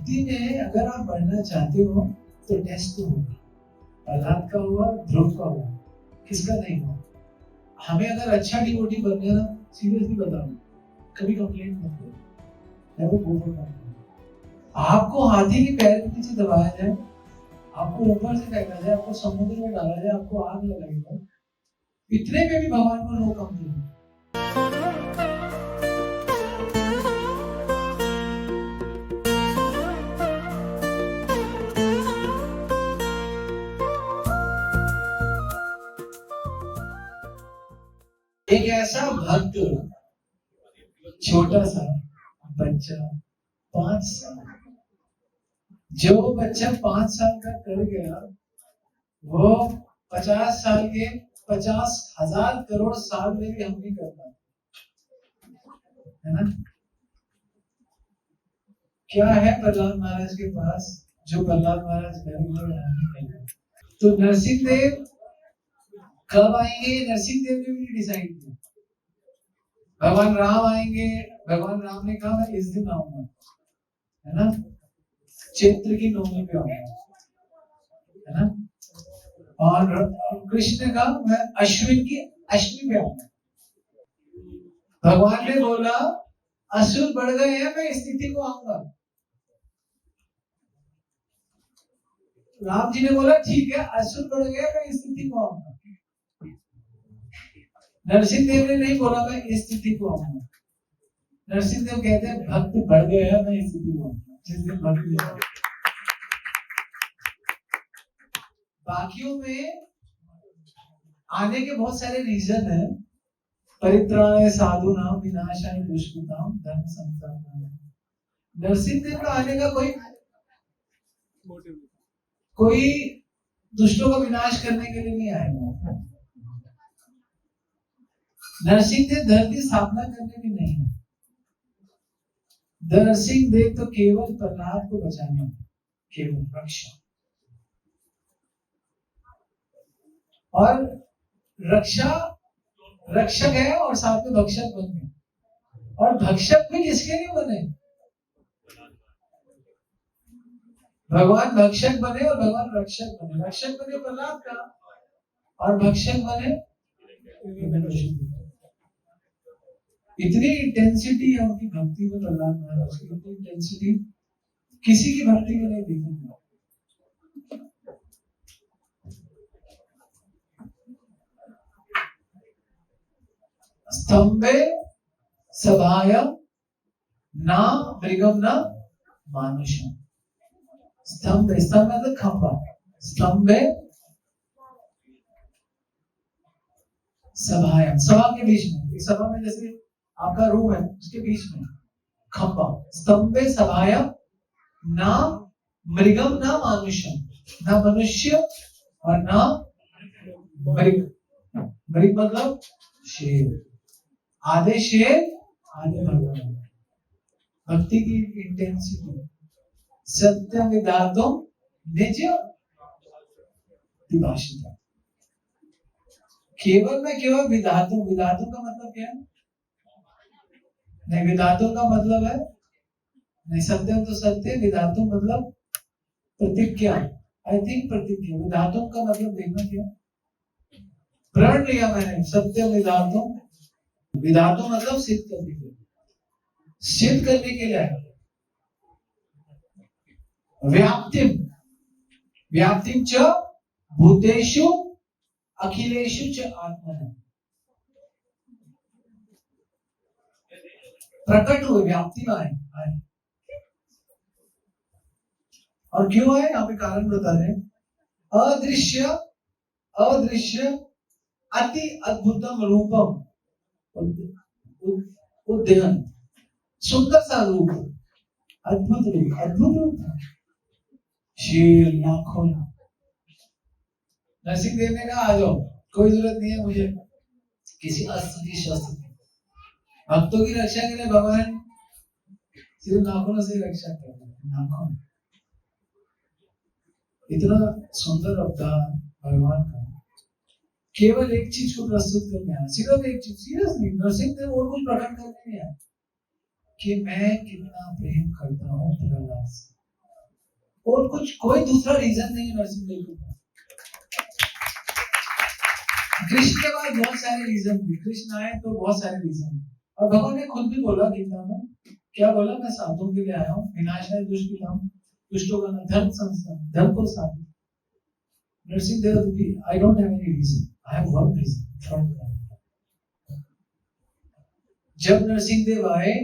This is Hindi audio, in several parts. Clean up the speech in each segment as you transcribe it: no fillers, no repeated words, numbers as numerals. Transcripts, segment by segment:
भक्ति में अगर आप बढ़ना चाहते हो तो टेस्ट तो होगा। प्रहलाद का हुआ, ध्रुव का हुआ, किसका नहीं हुआ। हमें अगर अच्छा डिवोटी बनना ना, सीरियसली बताओ, कभी कंप्लेंट मत करो, नेवर गो फॉर कंप्लेंट। आपको हाथी के पैर के नीचे दबाया जाए, आपको ऊपर से फेंका जाए, आपको समुद्र में डाला जाए, आपको आग लगाई जाए, इतने में भी भगवान को नो कंप्लेंट। एक ऐसा भक्त, छोटा सा बच्चा, 5 साल, जो बच्चा 5 साल का कर गया, वो 50 साल के 50,000 करोड़ साल में भी हम नहीं कर पाते, है ना। क्या है प्रहलाद महाराज के पास जो प्रहलाद महाराज करेंगे? तो नरसिंह देव कब आएंगे? नरसिंह देव ने भी डिसाइड किया। भगवान राम आएंगे, भगवान राम ने कहा मैं इस दिन आऊंगा, है ना, चैत्र की नवमी पे आऊंगा, है ना। और कृष्ण का मैं अश्विन की अष्टमी पे आऊंगा। भगवान ने बोला असुर बढ़ गए हैं, मैं इस तिथि को आऊंगा। राम जी ने बोला ठीक है, असुर बढ़ गए, मैं इस तिथि को आऊंगा। नरसिंह देव ने नहीं बोला मैं इस तिथि को आऊंगा। नरसिंह देव कहते हैं भक्त बढ़ गए हैं, मैं इस तिथि को आऊंगा, जिस दिन भक्त। बाकियों में आने के बहुत सारे रीजन है। परित्राणाय साधूनां विनाशाय दुष्कृतां धर्म संस्थापनाय। नरसिंह देव का आने का कोई दुष्टों का विनाश करने के लिए नहीं आएगा। नरसिंह देव धरती स्थापना करने भी नहीं है। नरसिंह देव तो केवल प्रहलाद को बचाने, केवल रक्षा। और रक्षक है और साथ में भक्षक बन गए। और भक्षक भी किसके लिए बने? भगवान भक्षक बने और भगवान रक्षक बने। रक्षक बने प्रहलाद का और भक्षक बने। इतनी इंटेंसिटी है उनकी भक्ति में, प्रहलाद महाराज की इतनी इंटेंसिटी किसी की भक्ति में नहीं देखी। स्तंभे सभायम न मृगम न मानुषम। स्तंभ मतलब खंभा, स्तंभे सभायम, सभा के बीच में, इस सभा में जैसे आपका रूम है उसके बीच में खंभा। स्तंभे सभायम न मृगम न मानुषम, न मनुष्य और न मृग। मृग मतलब शेर, आधे शेर आधे भगवान। भक्ति की इंटेंसिटी। सत्य विधातुं निज विभाषितम्। केवल में केवल विधातु। विधातु का मतलब क्या है? नहीं, विधातु का मतलब है नहीं, सत्यम तो सत्य, विधातु मतलब प्रतिज्ञा। आई थिंक प्रतिज्ञा। विधातु का मतलब देखना क्या, प्रण लिया मैंने, सत्य विधातु। विधातु मतलब सिद्ध करने के लिए, सिद्ध करने के लिए। व्याप्तिम, व्याप्तिम च भूतेषु अखिलेषु च आत्मन। प्रकट हुए, व्याप्ति में आए। और क्यों है यहाँ पे कारण बता रहे हैं। अदृश्य अति अद्भुतम रूपम उद्यन, सुंदर सा रूप, अद्भुत रूप। शेर लाखों। नरसिंह देव ने कहा आ जाओ, कोई जरूरत नहीं है मुझे किसी अस्त्र की, शस्त्र की। भक्तों की रक्षा के लिए भगवान सिर्फ नाखूनों से रक्षा कर रहे हैं। नाखून, इतना सुंदर अवतार भगवान का, केवल एक चीज को प्रस्तुत करने आया, सिर्फ एक चीज। सीरियसली नरसिंह देव और कुछ प्रकट करने नहीं आया कि मैं कितना प्रेम करता हूँ प्रहलाद से। और कुछ कोई दूसरा रीजन नहीं है नरसिंहदेव के पास। कृष्ण के पास बहुत सारे रीजन थे, कृष्ण आए तो बहुत सारे रीजन थे। और भगवान ने खुद भी बोला गीता में, क्या बोला, मैं साधुओं के लिए आया हूँ, विनाशाय दुष्कृताम दुष्टों का धर्म संस्थान, धर्म को साधु। नरसिंहदेव भी, I don't have any reason, I have one reason from God. जब नरसिंहदेव आए,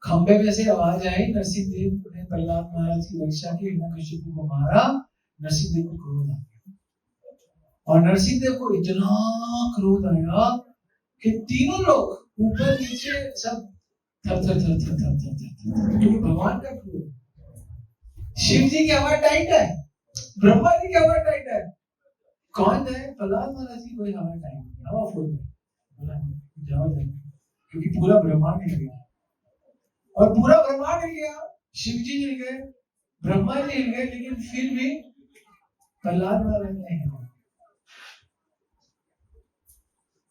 खंबे में से आवाज आई, नरसिंहदेव ने प्रहलाद महाराज की रक्षा की, हिरण्यकशिपु को मारा, नरसिंहदेव को क्रोध आ गया। और नरसिंहदेव को इतना क्रोध आया कि तीनों लोग ऊपर नीचे सब थर थर थर थर थर थर थर, क्योंकि भगवान का क्रोध। शिव जी की हवा टाइट है, ब्रह्मा जी की हवा टाइट है, कौन है, प्रहलाद महाराज की कोई हवा टाइट नहीं, हवा फुल है, जाओ जाओ, क्योंकि पूरा ब्रह्मांड हिल गया। और पूरा ब्रह्मांड हिल गया, शिव जी हिल गए, ब्रह्मा जी हिल गए, लेकिन फिर भी प्रहलाद महाराज नहीं हिला।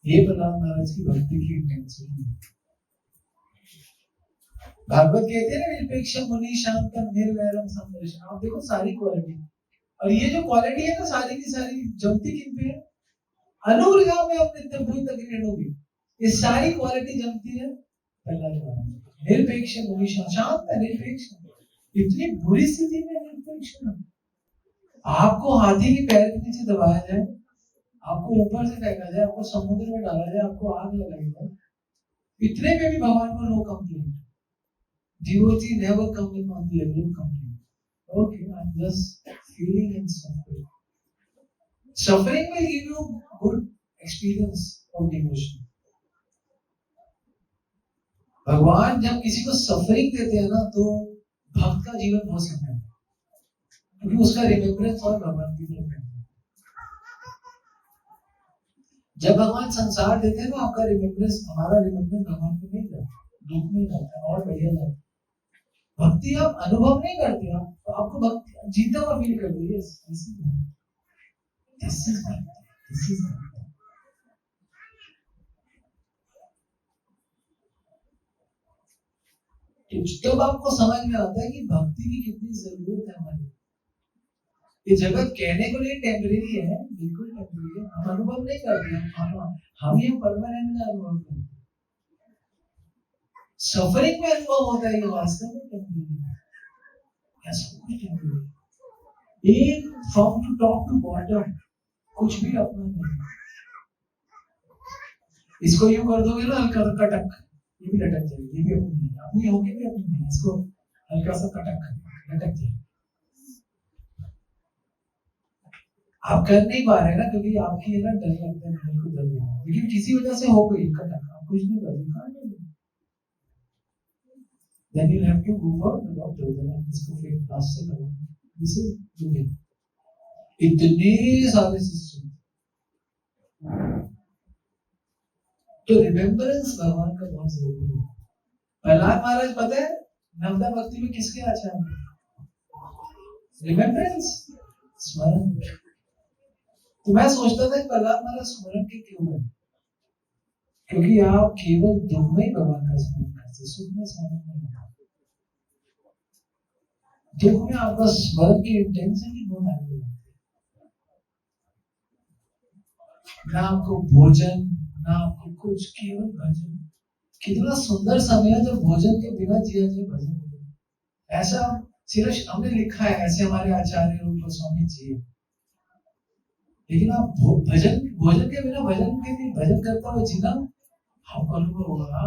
ये प्रहलाद महाराज की भक्ति की इंटेंसिटी है। भागवत कहते हैं ना, निरपेक्ष मुनि शांतम निर्वैरम समदर्शन। आप देखो सारी क्वालिटी, और ये जो क्वालिटी है ना सारी की सारी जमती किन पे है, अनुग्रह में अपने तभी तक होगी, ये सारी क्वालिटी जमती है प्रहलाद महाराज। निरपेक्ष मुनि शांत है, निरपेक्ष, इतनी बुरी स्थिति में निरपेक्ष। आपको हाथी के पैर के नीचे दबाया जाए, आपको ऊपर से फेंका जाए, आपको समुद्र में डाला जाए, आपको आग लगाई जाए, इतने में भी भगवान को no complaint. devotee never come in on the level of complaint. Okay, I'm just feeling in suffering. Suffering will give you good experience of devotion. भगवान जब किसी को सफरिंग देते हैं ना, तो भक्त का जीवन बहुत सुंदर है, क्योंकि उसका रिमेम्बरेंस और भगवान की तरफ है। जब भगवान संसार देते हैं ना, आपका रिमेम्बरेंस, हमारा रिमेम्बरेंस भगवान को नहीं जाता, दुख में जाता है और बढ़िया जाता है। भक्ति आप अनुभव नहीं करते, आप तो आपको भक्ति जीता हुआ फील करते हैं। जब आपको समझ में आता है कि भक्ति की कितनी जरूरत है हमारी। ये जगत कहने को लिए टेम्परेरी है, बिल्कुल टेम्परेरी है, हम अनुभव नहीं करते, हम ये परमानेंट का अनुभव करते हैं। सफरिंग में अनुभव होता है, ये वास्तव में टेम्परेरी है, ऐसा कुछ टेम्परेरी। एक from to top to bottom कुछ भी अपना नहीं। इसको यूं कर दोगे ना, हल्का सा कटक, ये भी लटक जाएगी, ये भी अपनी नहीं, अपनी होगी भी अपनी नहीं, इसको हल्का सा कटक लटक जाएगी। आप कर नहीं पा रहे ना, क्योंकि आपकी है ना डर लगता है, मेरे को डर लगता है, लेकिन किसी वजह से हो गई कटक, आप कुछ नहीं कर सकते। Then you have to go for the doctor, then इसको फिर प्लास्टर करो, इसे दूंगे। इतने सारे सिस्टम, तो रिमेम्बरेंस भगवान का बहुत जरूरी है। प्रहलाद महाराज पता है नवदा भक्ति में किसके आचार्य हैं? रिमेम्बरेंस, स्मरण। तो मैं सोचता था प्रहलाद महाराज स्मरण के क्यों है, क्योंकि आप केवल दुख में भगवान का स्मरण करते, सुख में स्मरण नहीं। दुख में आपका स्मरण की इंटेंसिटी बहुत आगे है, ना आपको भोजन, ना आपको कुछ, केवल भजन। कितना सुंदर समय है जब भोजन के बिना जिया जाए भजन। ऐसा सिर्फ हमने लिखा है, ऐसे हमारे आचार्य रूप गोस्वामी जी। लेकिन आप भोजन के बिना भजन के लिए भजन करता हुआ जीना आपको अनुभव होगा।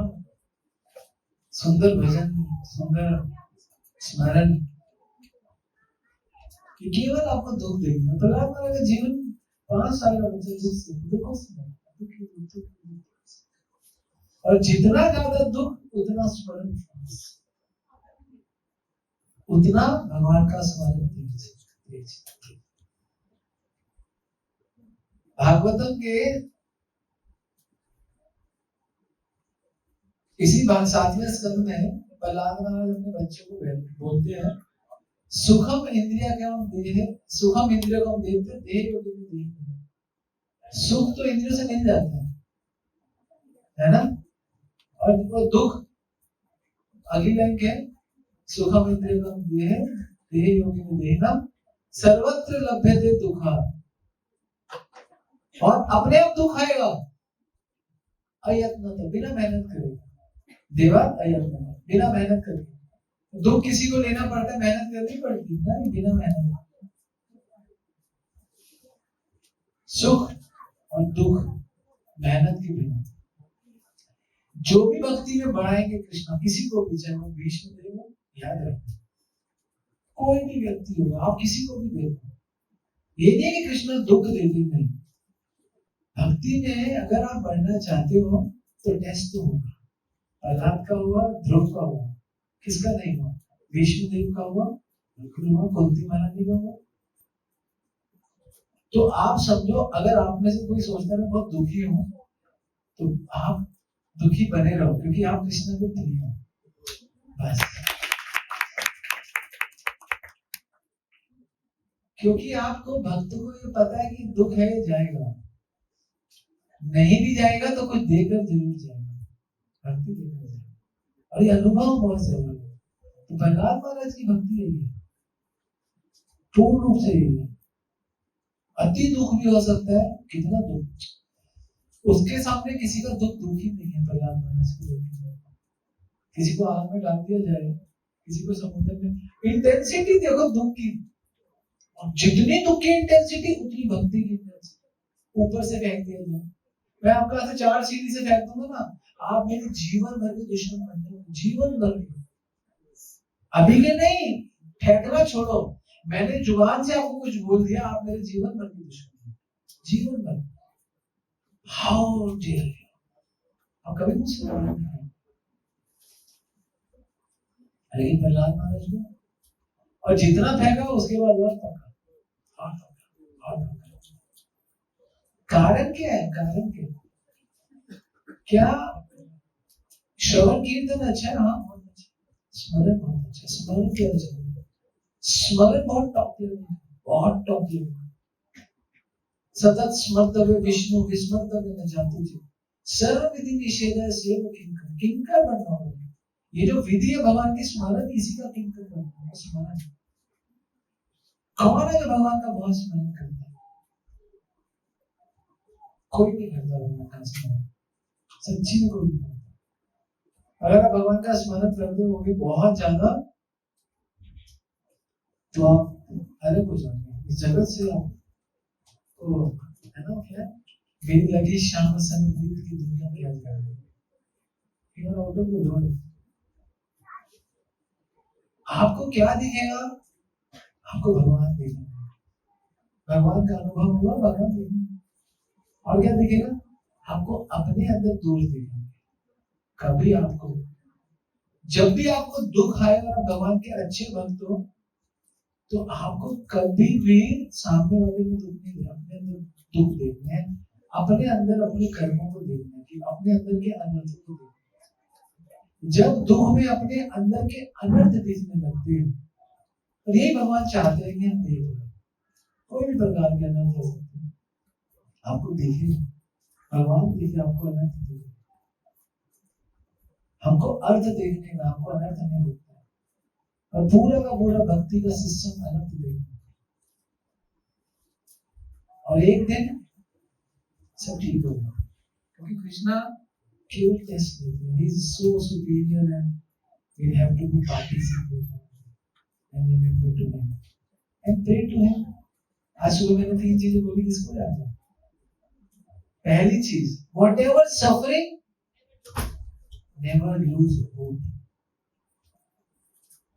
सुंदर भजन, सुंदर स्मरण, केवल आपको दुख देगा। प्रहलाद महाराज का जीवन 5 साल का बच्चा दुखों से और जितना ज्यादा दुख उतना स्मरण, उतना भगवान का स्मरण। भागवतम के इसी बात 7वें स्कंद में प्रहलाद महाराज अपने बच्चों को बोलते हैं, सुखम इंद्रिया क्या हम देह, सुखम इंद्रियों को हम देखते, देह को देखते। सुख तो इंद्रियों से मिल जाता है ना, और वो दुख अगली लाइन क्या है, सुखम इंद्रियों को हम देह देह योगी में देहना सर्वत्र लभ्यते दुखा, और अपने आप दुख आएगा अयत्न, तो बिना मेहनत करे। देवा अयत्न, बिना मेहनत करे। दुख किसी को लेना पड़ता है, मेहनत करनी पड़ती है, बिना मेहनत। सुख और दुख मेहनत के बिना। जो भी भक्ति में बढ़ाएंगे कृष्णा, किसी को भी, चाहे वो भीष्म देव हो, याद रखना, कोई भी व्यक्ति हो, आप किसी को भी देखो, ये नहीं कि कृष्ण दुख देते, नहीं। भक्ति में अगर आप बढ़ना चाहते हो तो टेस्ट तो होगा। प्रहलाद का हुआ, ध्रुव का हुआ, किसका नहीं हुआ? भीष्म देव का हुआ, बिल्कुल हुआ, कुंती महारानी का हुआ। तो आप समझो, अगर आप में से कोई सोचता है बहुत दुखी हूं, तो आप दुखी बने रहो, क्योंकि आप कृष्ण के प्रिय हो, बस। क्योंकि आपको भक्त को ये पता है कि दुख है, जाएगा, नहीं भी जाएगा तो कुछ देकर जरूर जाएगा, भक्ति देकर जाएगा, और ये अनुभव बहुत जरूरी है। तो प्रहलाद महाराज की भक्ति है ये, पूर्ण रूप से ये। अति दुख भी हो सकता है, कितना दुख, उसके सामने किसी का दुख दुखी नहीं है। प्रहलाद महाराज को दुख, किसी को आग में डाल दिया जाए, किसी को समुद्र में, इंटेंसिटी देखो दुख की, जितनी दुख की इंटेंसिटी उतनी भक्ति की इंटेंसिटी। ऊपर से फेंक दिया जाए, मैं आपका ऐसे 4 सीढ़ी से फेंक दूंगा ना, आप मेरे जीवन भर के दुश्मन बन जाओगे, जीवन भर के। अभी के नहीं, फेंकना छोड़ो, मैंने जुबान से आपको कुछ बोल दिया, आप मेरे जीवन भर के दुश्मन, जीवन भर। हाउ डियर यू, आप कभी मुझसे बोलना नहीं। लेकिन प्रहलाद महाराज को, और जितना फेंका उसके बाद और पका। कारण क्या है? कारण क्या? श्रवण कीर्तन अच्छा है, हाँ बहुत अच्छा, स्मरण बहुत अच्छा, स्मरण क्या अच्छा, स्मरण बहुत टॉप लेवल, बहुत टॉप लेवल। सतत स्मर्तव्य विष्णु विस्मर्तव्य न जातु जी, सर्व विधि निषेध सेव किंकर, किंकर बनना होगा। ये जो विधि है भगवान की स्मरण, इसी का किंकर बनना है। स्मरण कौन है जो भगवान का बहुत स्मरण करता है? कोई नहीं करता भगवान का स्मरण, सच्ची में कोई नहीं करता। अगर आप भगवान का स्मरण करते होगे बहुत ज्यादा, तो आप अलग हो जाएंगे इस जगत से। आप तो है ना, क्या मेरी लगी शाम संगीत की दुनिया में आ जाएगी, फिर आउट ऑफ द वर्ल्ड। आपको क्या दिखेगा? आपको भगवान दिखेगा, भगवान का अनुभव हुआ, भगवान दिखेगा। और क्या दिखेगा? आपको अपने अंदर दोष दिखेगा। कभी आपको, जब भी आपको दुख आए और आप भगवान के अच्छे भक्त हो, तो आपको कभी भी सामने वाले को दुख नहीं, अपने अंदर दुख देखना है, अपने अंदर अपने कर्मों को देखना है, कि अपने अंदर के अनर्थ को देखना है। जब दुख में अपने अंदर के अनर्थ दिखने लगते हैं, और यही भगवान चाहते हैं कि हम देख, कोई भी प्रकार के अनर्थ हो सकते हैं, आपको देखे, भगवान देखे, आपको अनर्थ देखे। हमको अर्थ देखने का, हमको अनर्थ नहीं देखता, और पूरा का पूरा भक्ति का सिस्टम अनर्थ देखना। और एक दिन सब ठीक होगा, क्योंकि कृष्णा केवल टेस्ट देते हैं। He is so superior and we have to be participating and remember to him and pray to him. आज सुबह मैंने 3 चीजें बोली, किसको याद है? पहली चीज, whatever suffering, never lose hope.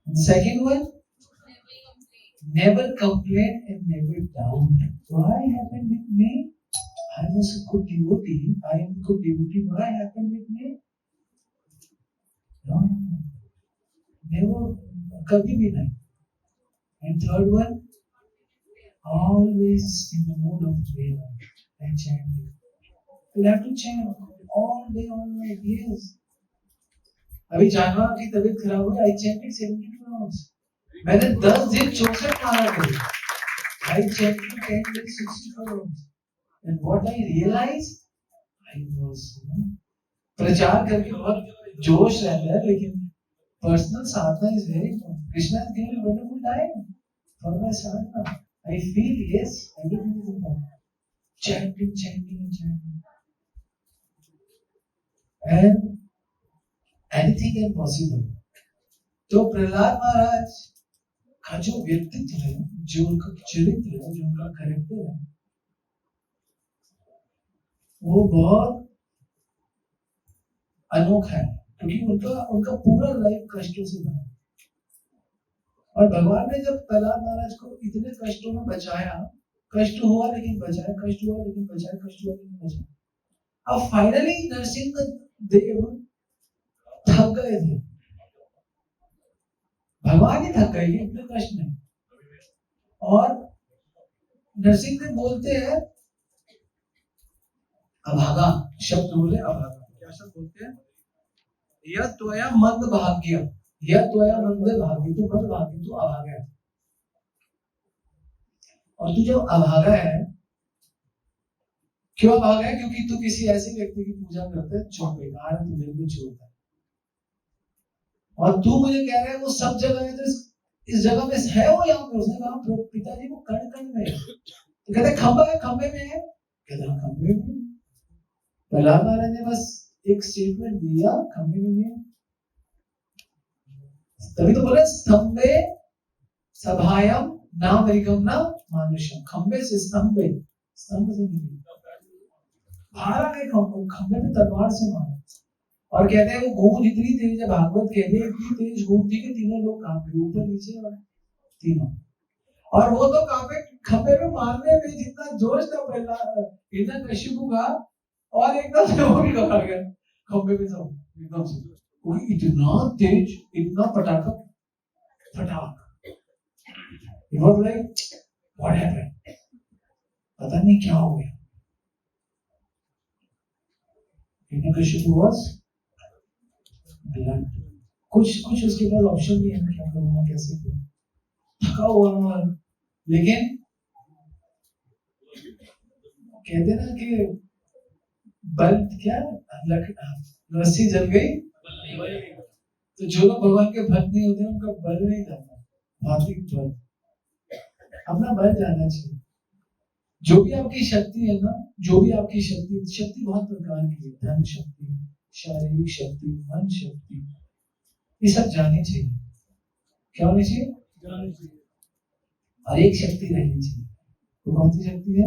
And second one, never complain and never doubt. Why happened with me? I was a good devotee. I am a good devotee. Why happened with me? No, never, कभी भी नहीं. And third one, always in the mood of prayer and chanting. You have to chant all day, all night. Yes. अभी जानवर की तबीयत खराब हुई, I chanted 72 hours. मैंने 10 दिन 64 माला करी. I chanted 10 days 64 hours. And what I realized, I was प्रचार करके बहुत जोश रहता है, लेकिन Personal sadhana is very important. Krishna has given a wonderful time for my sadhana. I feel yes, everything is important. Chanting, chanting, chanting. And anything is possible. तो प्रहलाद महाराज का जो व्यक्तित्व है, जो उनका चरित्र है, जो उनका कैरेक्टर है, वो बहुत अनोखा है, क्योंकि उनका पूरा लाइफ कष्टों से भरा। और भगवान ने जब प्रहलाद महाराज को इतने कष्टों में बचाया, कष्ट हुआ लेकिन बचाया, कष्ट हुआ लेकिन बचाया, कष्ट हुआ लेकिन बचाया। अब फाइनली नरसिंह देव थक गए थे, भगवान ही थक गए इतने कष्ट में। और नरसिंह देव बोलते हैं अभागा शब्द, बोले अभागा, क्या शब्द बोलते हैं? यह त्वया मंद भाग्य, यह त्वया मंद भाग्य, तू मंद भाग्य, तू अभागा है। और तू जब अभागा है, क्यों अभागा है? क्योंकि तू किसी ऐसे व्यक्ति की पूजा करते है जो बेकार है, तू मेरे को छोड़ता है। और तू मुझे कह रहा है वो सब जगह है, तो इस जगह में है वो यहाँ पे? उसने कहा पिताजी वो कण कण में है। तो कहते खंबा है, खंबे में है, कहते खंबे में। प्रहलाद महाराज ने बस एक स्टेटमेंट दिया, खंबे में है। तभी तो बोले स्तंभे सभायम ना मृगम ना मानुषम। खंबे से स्तंभे, स्तंभ से नहीं, मारा गए खंबे में तलवार से मारा। और कहते हैं वो गूंज इतनी तेज है, भागवत कहते हैं इतनी तेज गूंज थी कि तीनों लोग कांपे, ऊपर नीचे और तीनों। और वो तो कांपे खंबे में मारने में, जितना जोश था हिरण्यकशिपु का, और एकदम से वो भी घबरा गया खंबे में सब एकदम से, क्योंकि इतना तेज, इतना पटाखा फटाक। It was like, what happened? पता नहीं क्या हो गया। हिरण्यकशिपु was कुछ उसके पास ऑप्शन नहीं है, क्या करूंगा, कैसे करूं, थका हुआ। लेकिन कहते ना कि बल क्या, रस्सी जल गई, तो जो लोग भगवान के भक्त नहीं होते उनका बल नहीं जाता, भौतिक बल। अपना बल जाना चाहिए। जो भी आपकी शक्ति है ना, जो भी आपकी शक्ति बहुत प्रकार की है, धन शक्ति, शारीरिक शक्ति, मन शक्ति, ये सब जानी चाहिए। क्या होनी चाहिए? जानी चाहिए। और एक शक्ति रहनी चाहिए। तो कौन सी शक्ति है?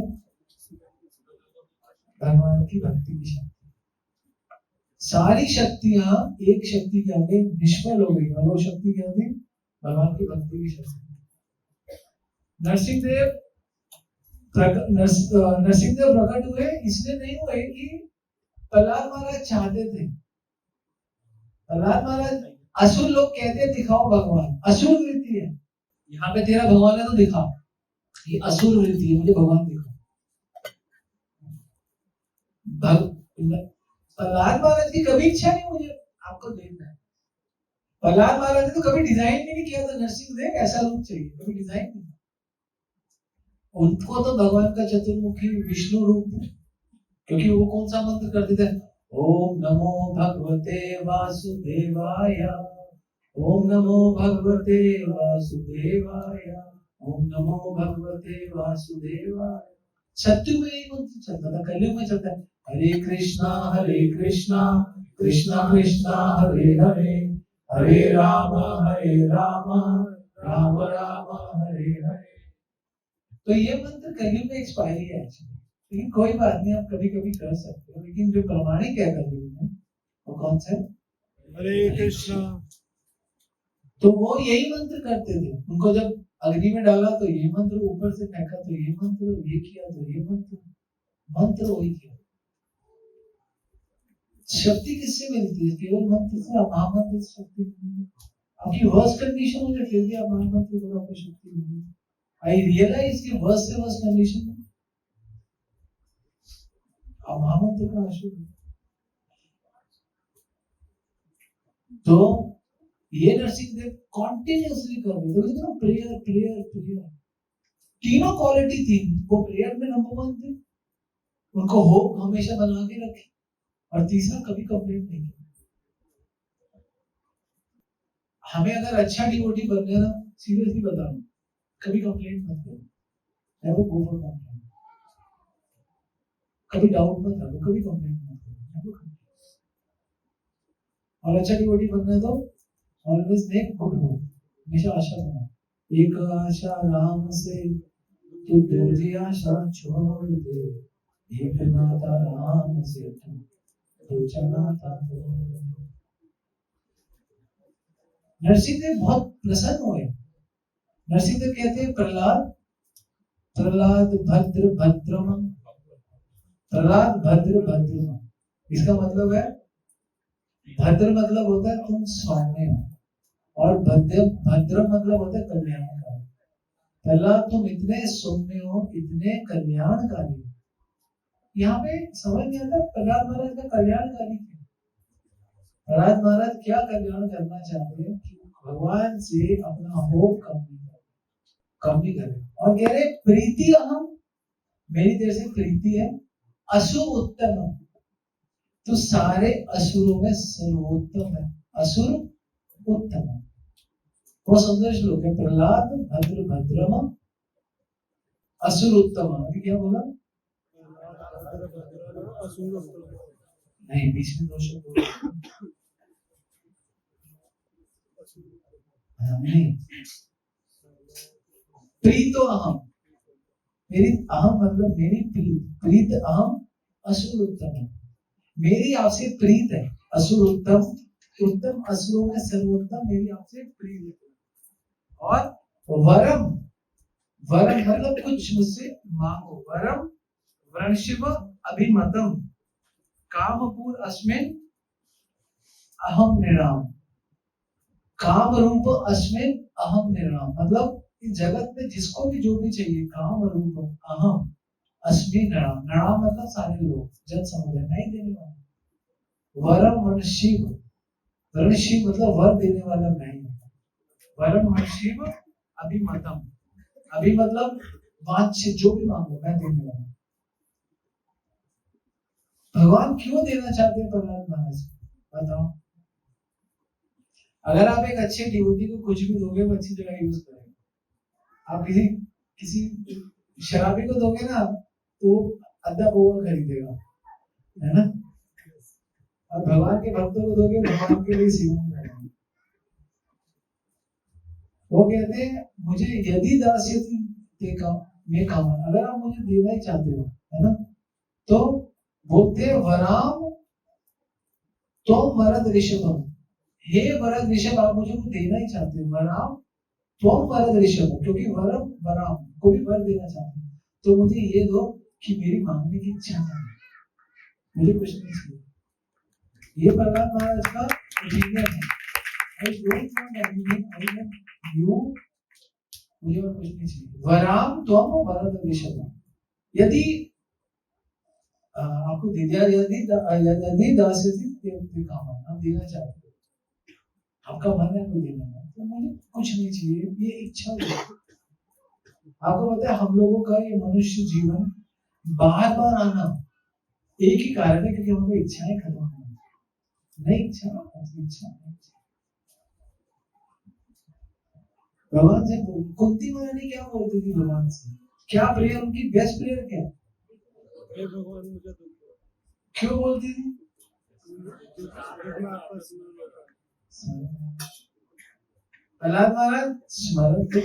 भगवान की भक्ति की शक्ति। सारी शक्तियां एक शक्ति के आगे निष्फल हो गई, और वो शक्ति क्या थी? भगवान की भक्ति की शक्ति। नरसिंह देव प्रकट हुए इसलिए नहीं हुए कि प्रहलाद महाराज चाहते थे। प्रहलाद महाराज, असुर लोग कहते दिखाओ भगवान, असुर वृत्ति है, यहाँ पे तेरा भगवान है तो दिखा, ये असुर वृत्ति है, मुझे भगवान दिखा। प्रहलाद महाराज की कभी इच्छा नहीं मुझे आपको देखना है। प्रहलाद महाराज ने तो कभी डिजाइन भी नहीं किया था नरसिंह देव ऐसा रूप चाहिए, कभी डिजाइन नहीं। उनको तो भगवान का चतुर्मुखी विष्णु रूप, क्योंकि वो कौन सा मंत्र करते थे? ओम नमो भगवते वासुदेवाय, ओम नमो भगवते वासुदेवाय, ओम नमो भगवते वासुदेवाय। सत्युग में यही मंत्र चलता था, कलयुग में चलता है हरे कृष्णा कृष्णा कृष्णा हरे हरे, हरे राम राम राम हरे हरे। तो ये मंत्र कलयुग में एक्सपायरी है एक्चुअली, लेकिन कोई बात नहीं, आप कभी कभी कर सकते हो। लेकिन जो प्रमाणिक है कलयुग में वो कौन सा है? हरे कृष्णा। तो वो यही मंत्र करते थे। उनको जब अग्नि में डाला तो ये मंत्र, ऊपर से फेंका तो ये मंत्र, ये किया तो ये मंत्र वही किया। शक्ति किससे मिलती है? केवल मंत्र से, महामंत्र से शक्ति मिलती है। आपकी वर्स्ट कंडीशन हो जाए फिर भी आप महामंत्र को आपको शक्ति मिली। I realize कि वर्स्ट से वर्स्ट कंडीशन में आप महामंत्र का आश्रय। तो ये नरसिंह देव कॉन्टिन्यूसली कर रहे थे, तो प्रेयर प्रेयर प्रेयर, तीनों क्वालिटी थी। वो प्रेयर में नंबर 1 थे, उनको होप हमेशा बना के रखे, और तीसरा कभी कंप्लेंट नहीं किया। हमें अगर अच्छा डिवोटी बनना है ना, सीरियसली बता रहा हूँ, कभी कंप्लेंट मत करो, नेवर गो फॉर कंप्लेंट, कभी डाउट मत रखो, कभी कंप्लेंट मत करो। और अच्छा डिवोटी बनना है तो ऑलवेज मेक गुड हो, हमेशा आशा बना, एक आशा राम से तू दूसरी आशा छोड़ दे, एक नाता राम से तू दूसरा नाता छोड़ दे। नरसिंहदेव बहुत प्रसन्न हुए। नरसिंहदेव कहते हैं प्रहलाद प्रहलाद भद्र भद्रमा, प्रहलाद भद्र भद्रमा, इसका मतलब है भद्र मतलब होता है तुम सौम्य हो, और भद्र भद्र मतलब होता है कल्याणकारी। प्रहलाद तुम इतने सौम्य हो, इतने कल्याणकारी हो। यहाँ पे समझ नहीं आता प्रहलाद महाराज का कल्याणकारी क्या? प्रहलाद महाराज क्या कल्याण करना चाहते हैं कि भगवान से अपना होप कम नहीं करे, और कह रहे प्रीति अहम, मेरी देर से प्रीति है, असुर उत्तम, तो सारे असुरों में सर्वोत्तम है, असुर उत्तम। बहुत सुंदर श्लोक है, प्रहलाद भद्र भद्रम असुर उत्तम। अभी क्या बोला? नहीं, बीच में दो शब्द नहीं, प्रीतो अहम, मेरी अहम मतलब मेरी प्रीत, प्रीत अहम असुर उत्तम, मेरी आपसे प्रीत है, असुर उत्तम, उत्तम असुरों में सर्वोत्तम मेरी आपसे प्रीत है। और वरम, वरम मतलब कुछ मुझसे मांगो, वरम वृषभ अभिमतम कामपूर अस्मिन अहम निराम, काम रूप अस्मिन अहम निराम, मतलब इस जगत में जिसको भी जो भी चाहिए, काम रूप अहम अस्मिन निराम, निराम मतलब सारे लोग, जन समुदाय, नहीं देने वाला। वरम वृषभ, वृषभ मतलब वर देने वाला नहीं, वरम वृषभ अभिमतम, अभी मतलब वांछित, जो भी मांगो मैं देने वाला। भगवान क्यों देना चाहते हैं प्रहलाद महाराज, बताओ। अगर आप एक अच्छे डिवोटी को कुछ भी दोगे वो अच्छी जगह यूज करेगा। आप किसी किसी शराबी को दोगे ना तो अद्धा बोवा खरीदेगा, है ना। और भगवान के भक्तों को दोगे भगवान के लिए सेवा करेंगे। वो कहते हैं मुझे यदि दास्यति ते काम में काम, अगर आप मुझे देना ही चाहते हो, है ना, तो बोलते वराम तो वरद ऋषभम, हे वरद ऋषभ आप मुझे को देना ही चाहते हो, वराम तो वरद ऋषभ, क्योंकि वरम वराम को भी वर देना चाहते हो, तो मुझे ये दो कि मेरी मांगने की इच्छा नहीं, मुझे कुछ नहीं चाहिए। ये प्रहलाद महाराज का ओपिनियन है। I don't want anything, I want you, मुझे और कुछ नहीं चाहिए। वराम त्वम वरद ऋषभ, यदि आपको दे दिया, यदि दास्यति ते काम, आप देना चाहते हो, आपका मन है कोई देने का, तो मुझे कुछ नहीं चाहिए, ये इच्छा है। आपको पता है हम लोगों का ये मनुष्य जीवन बार बार आना एक ही कारण है, क्योंकि हमको इच्छाएं खत्म हो, नहीं इच्छा भगवान से। कुंती महारानी क्या बोलती थी भगवान से, क्या प्रेयर उनकी बेस्ट प्रेयर क्या, भगवान मुझे क्यों बोलती थी? प्रहलाद महाराज स्मरण थे,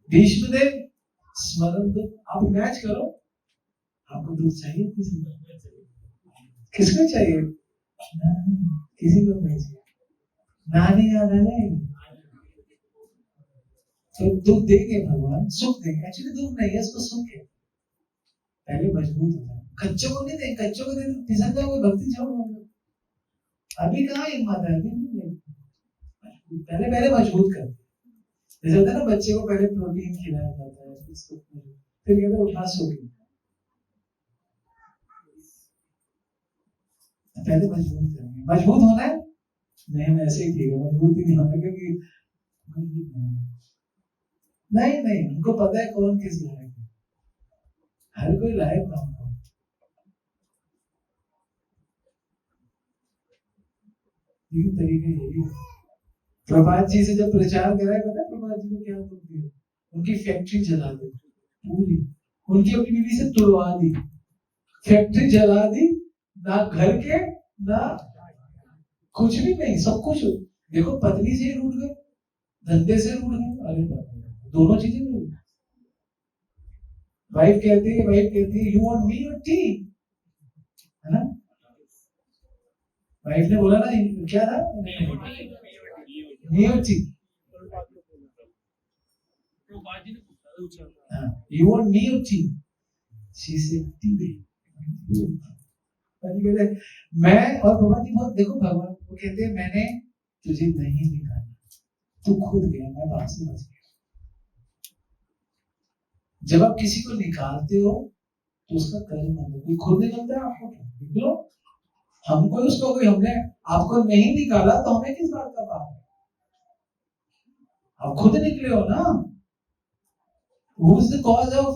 भीष्मदेव स्मरण थे। आप मैच करो, आपको दुख चाहिए किसी को, किसको चाहिए? किसी को नहीं चाहिए, नानी आना नहीं, तो दुख देंगे भगवान, सुख देंगे, एक्चुअली दुख नहीं है, इसको सुख है। पहले मजबूत हो जाए, कच्चों को नहीं देंगे, कच्चों को देंगे फिसल जाओगे, भक्ति छोड़ोगे। अभी कहाँ हिम्मत है, पहले पहले मजबूत कर, जैसे होता है ना बच्चे को पहले प्रोटीन खिलाया जाता है, फिर कहते उठा सो गई, पहले मजबूत करेंगे। मजबूत होना है नहीं, हम ऐसे ही ठीक है, मजबूत ही नहीं होना, क्योंकि नहीं नहीं, उनको पता है कौन किस लायक है, हर कोई लायक ना हो। लेकिन तरीका यही है। प्रभात जी से जब प्रचार कराए, पता है प्रभात जी को क्या दुख दिया? उनकी फैक्ट्री जला दी पूरी, उनकी अपनी बीवी से तुड़वा दी, फैक्ट्री जला दी, ना घर के ना कुछ भी नहीं, सब कुछ। देखो पत्नी से ही रूठ गए, धंधे से रूठ गए, अरे दोनों चीजें नहीं। वाइफ कहती है यू वांट मी और टी, है ना? वाइफ ने बोला ना, क्या था, मी और टी, यू वांट मी और टी, शी सेड टी। मैं और बाबा जी बहुत, देखो भगवान वो कहते हैं मैंने तुझे नहीं निकाला, तू खुद गया, मैं बाप से बच गया। जब आप किसी को निकालते हो तो उसका कर्म है, कोई खुद निकलता है आपको क्या? निकलो, हमको उसको, कोई हमने आपको नहीं निकाला तो हमें किस बात का पाप है? आप खुद निकले हो ना। Who is the cause of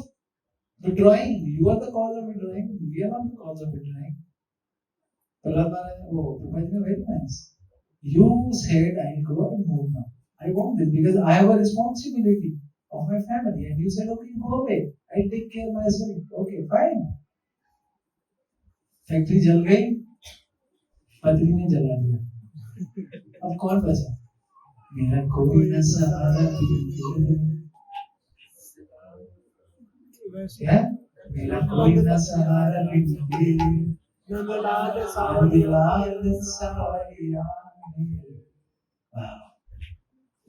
withdrawing? You are the cause of withdrawing. We are not the cause of withdrawing. Prahlad महाराज वो प्रभु ने very nice. You said I go and move now. I want this because I have a responsibility of my family, and you said okay, you go away. I take care of myself. Okay, fine. Factory जल गई, पत्नी ने जला दिया, अब कौन बचा? मेरा कोई न सहारा है, मेरा कोई न सहारा नंदलाल सावरिया।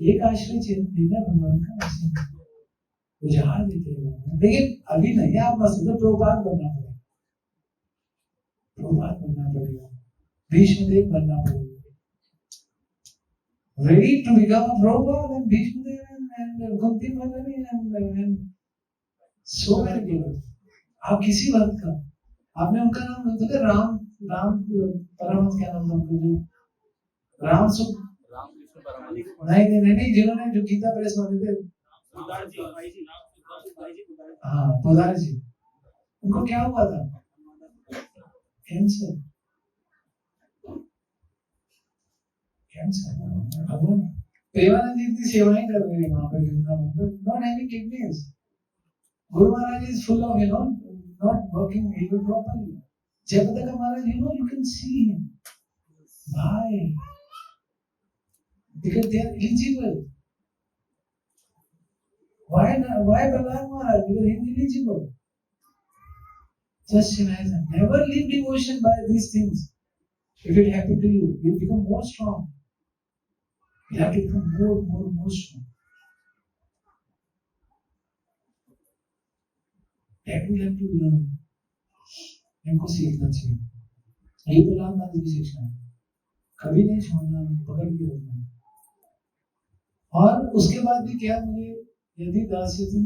एक आश्रय चिन्ह भगवान का उजाड़ देते हैं, लेकिन अभी नहीं। आप मसला प्रभुपाद बनना पड़ेगा, प्रभुपाद बनना पड़ेगा, भीष्मदेव बनना पड़ेगा। Ready to become a Prabhupada and Bhishmadev and Kunti Mahani and so many people. आप किसी वक्त का, आपने उनका नाम सुना था? राम राम परमहंस, क्या नाम था उनका? जो राम सुख नहीं, जिन्होंने जो गीता प्रेस वाले थे, हाँ पुदार जी, उनको क्या हुआ था? कैंसर। प्रेमानंद जी इतनी सेवाएं कर रहे हैं वहां पे, not having kidneys. Guru Maharaj is full of, not working even properly. Jayapataka Maharaj, you can see him. Why? Because they are eligible. Why Prahlad Maharaj? Because he is eligible. Just imagine. Never leave devotion by these things. If it happened to you, you become more strong. You have to become more strong. That we have to learn. इनको सीखना चाहिए। यही प्रहलाद महाराज की शिक्षा है, कभी नहीं छोड़ना, पकड़ के रखना। और उसके बाद भी क्या, मुझे यदि दास्यति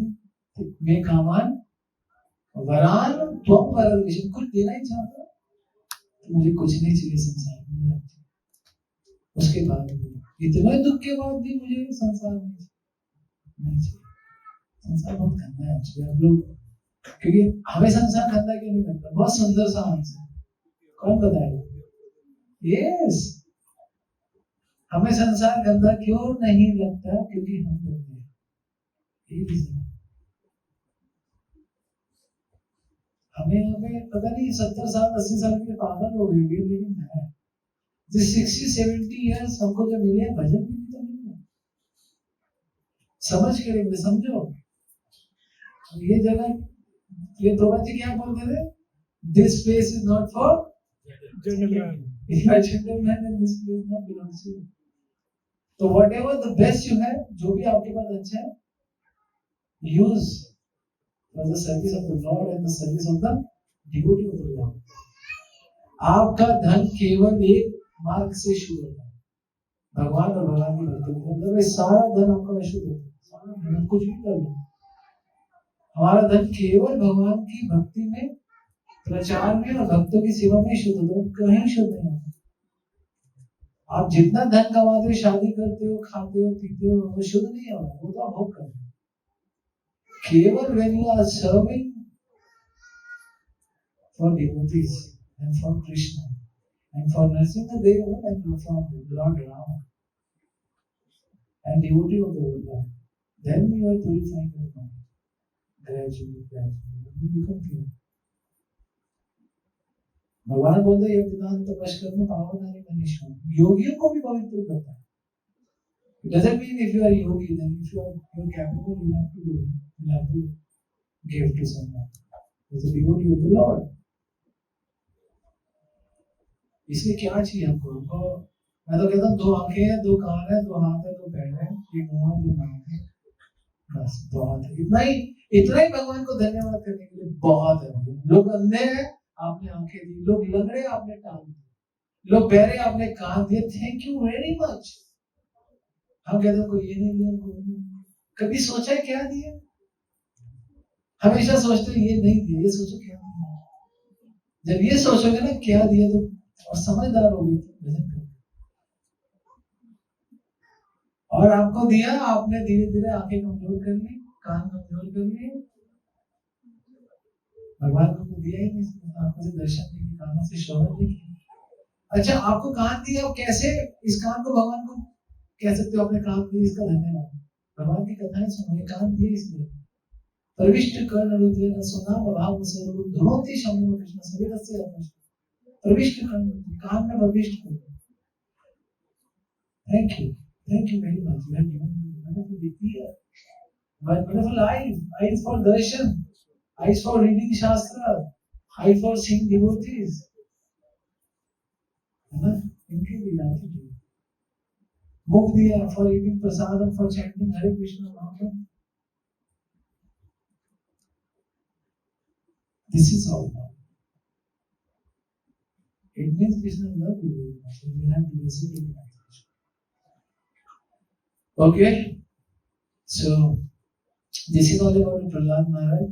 में कामान वरान त्वं वरद विषम, कुछ देना ही चाहता तो मुझे कुछ नहीं चाहिए संसार में। उसके बाद भी इतने दुख के बाद भी मुझे संसार नहीं चाहिए। संसार बहुत गंदा है एक्चुअली। हम लोग, क्योंकि हमें संसार गंदा क्यों नहीं लगता? बहुत सुंदर सा आंसर, कौन बताएगा? यस, हमें संसार गंदा क्यों नहीं लगता? क्योंकि हम गंदे हैं, यही रीजन है। हमें यहाँ पे पता नहीं 70 साल 80 साल के पागल हो गए, लेकिन है जिस 60-70 इयर्स हमको जो मिले भजन भी तो नहीं है। समझ के लिए समझो, ये जगह, ये प्रभा जी क्या बोलते थे? This place is not for gentlemen. If you are gentleman, then this place not belongs to you. So whatever the best you have, जो भी आपके पास अच्छा है, use for the service of the Lord and the service of the devotee of the Lord. आपका धन केवल एक मार्ग से शुरू होता है, भगवान और भगवान की भक्ति में। मतलब सारा धन आपका शुरू होता है, सारा धन कुछ भी कर लो, हमारा धन केवल भगवान की भक्ति में, प्रचार में और भक्तों की सेवा में शुद्ध होता है, कहीं शुद्ध नहीं होता। आप जितना धन कमाते हो, शादी करते हो, खाते हो, पीते हो, वो शुद्ध नहीं होगा, वो तो आप भोग कर रहे हो। केवल when you are serving for devotees and for Krishna And for Narasimha Deva and from Lord Rama and devotee of the Lord, then you are purifying your mind. Gradually, you become pure. भगवान बोलते हैं यज्ञदान तपस्या में पावनानि मनीषा योगियों को भी पवित्र करता है. It doesn't mean if you are yogi, then if you are capable, you have to do. You have to give to someone. As a devotee of the Lord. इसलिए क्या चाहिए हमको? मैं तो कहता हूँ 2 आंखें हैं, 2 कान है, 2 हाथ है, 2 पैर है, 1 मुंह है, 2 नाक है, बस बहुत है. इतना ही भगवान को धन्यवाद करने के लिए बहुत है. लोग अंधे हैं, आपने आंखें दी. लोग लंगड़े, आपने टांग दी. लोग बहरे, आपने कान दिए. Thank you very much. हम कहते हैं कोई ये नहीं दिया, कोई नहीं. कभी सोचा है क्या दिया? हमेशा सोचते ये नहीं दिया, ये सोचो क्या दिया. जब ये सोचोगे ना क्या दिया तो और समझदार होगी तो भजन करोगे. और आपको दिया, आपने धीरे धीरे आंखें कमजोर कर ली, कान कमजोर कर लिए. भगवान को तो दिया ही नहीं, आंखों से दर्शन नहीं, कानों से श्रवण नहीं. अच्छा आपको कान दिया, कैसे इस कान को भगवान को कह सकते हो अपने कान दिए इसका धन्यवाद. भगवान की कथाएं सुनो, ये कान दिए इसलिए. प्रविष्ट कर्ण रुद्र सुना भाव स्वरूप धुनोति शम्भु कृष्ण सविरस्य अपश्य. प्रविष्ट कर्ण, कान में प्रविष्ट करो. Thank you very much. You have given me wonderful ear, wonderful eyes for darshan, eyes for reading shastra, eyes for seeing devotees. है ना? इनके भी लाभ दिए. मुख दिया for eating prasadam, for chanting Hare Krishna mantra. This is all about. It means Krishna love you very much. You have to receive it. Okay, so this is all about Prahlad Maharaj.